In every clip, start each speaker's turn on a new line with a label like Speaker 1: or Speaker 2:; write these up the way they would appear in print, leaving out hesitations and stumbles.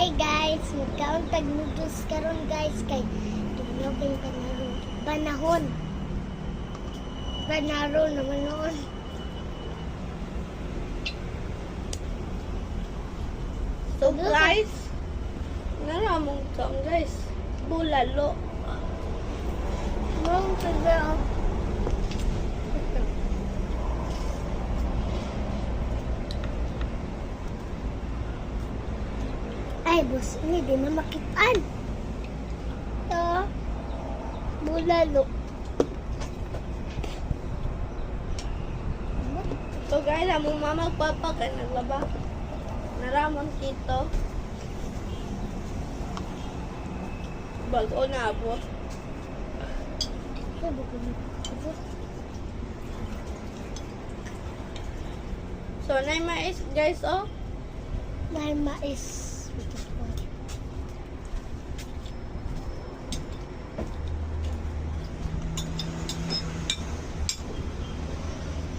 Speaker 1: Hi guys, magkaon tag noodles karon guys kay tugnaw kay panahon. Panahon naman noon.
Speaker 2: So guys, naramong song guys. Bulalo.
Speaker 1: Mong tugnaw. Ay, boss, ini di na makitaan. Ito, bulalo.
Speaker 2: So guys, among mama ug papa kay naglaba. Naramon kito. Bago na abot.
Speaker 1: Ito, buko na.
Speaker 2: So nay mais guys oh.
Speaker 1: May mais.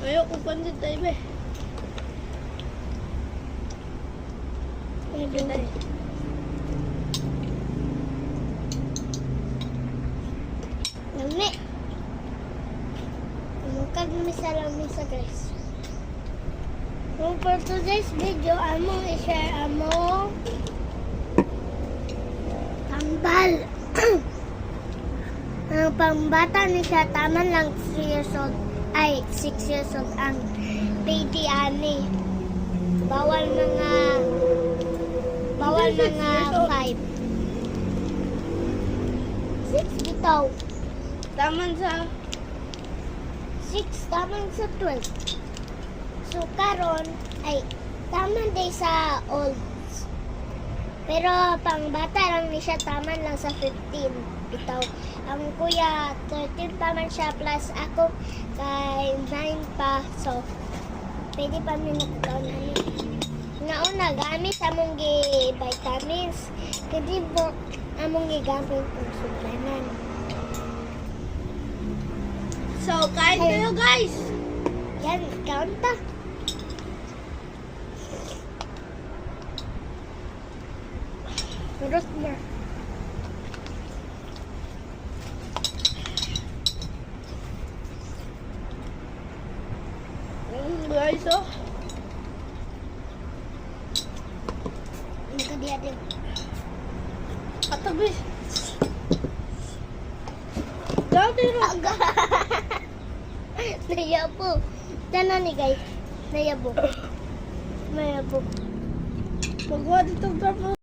Speaker 2: Ayo ko pandit tayo be.
Speaker 1: Pinay. Lami. Mukag misa lang misa guys. So for today's video, among i-share among tambal. Ang pambata ni siya, taman lang 3 years old. Ay, 6 years old ang baby ani. Bawal mga 5. 6 bitaw.
Speaker 2: Taman sa
Speaker 1: 6 taman sa 12. So karon ay taman day sa olds. Pero pang bata lang ni siya, taman lang sa 15 bitaw. Ang kuya 13 pa man siya plus ako kay 9 pa. So pwede pa mi nakataon nauna gamit among gi vitamins. Kadi mo among gigamit ang suplanan.
Speaker 2: So kain kayo guys.
Speaker 1: Yan, count ta. Turot na.
Speaker 2: Guys oh.
Speaker 1: Hindi ka diya din.
Speaker 2: Atabi. Dati ro.
Speaker 1: Aga. Nayabo. Tanan ni guys. Nayabo. Nayabo.
Speaker 2: Magwa dito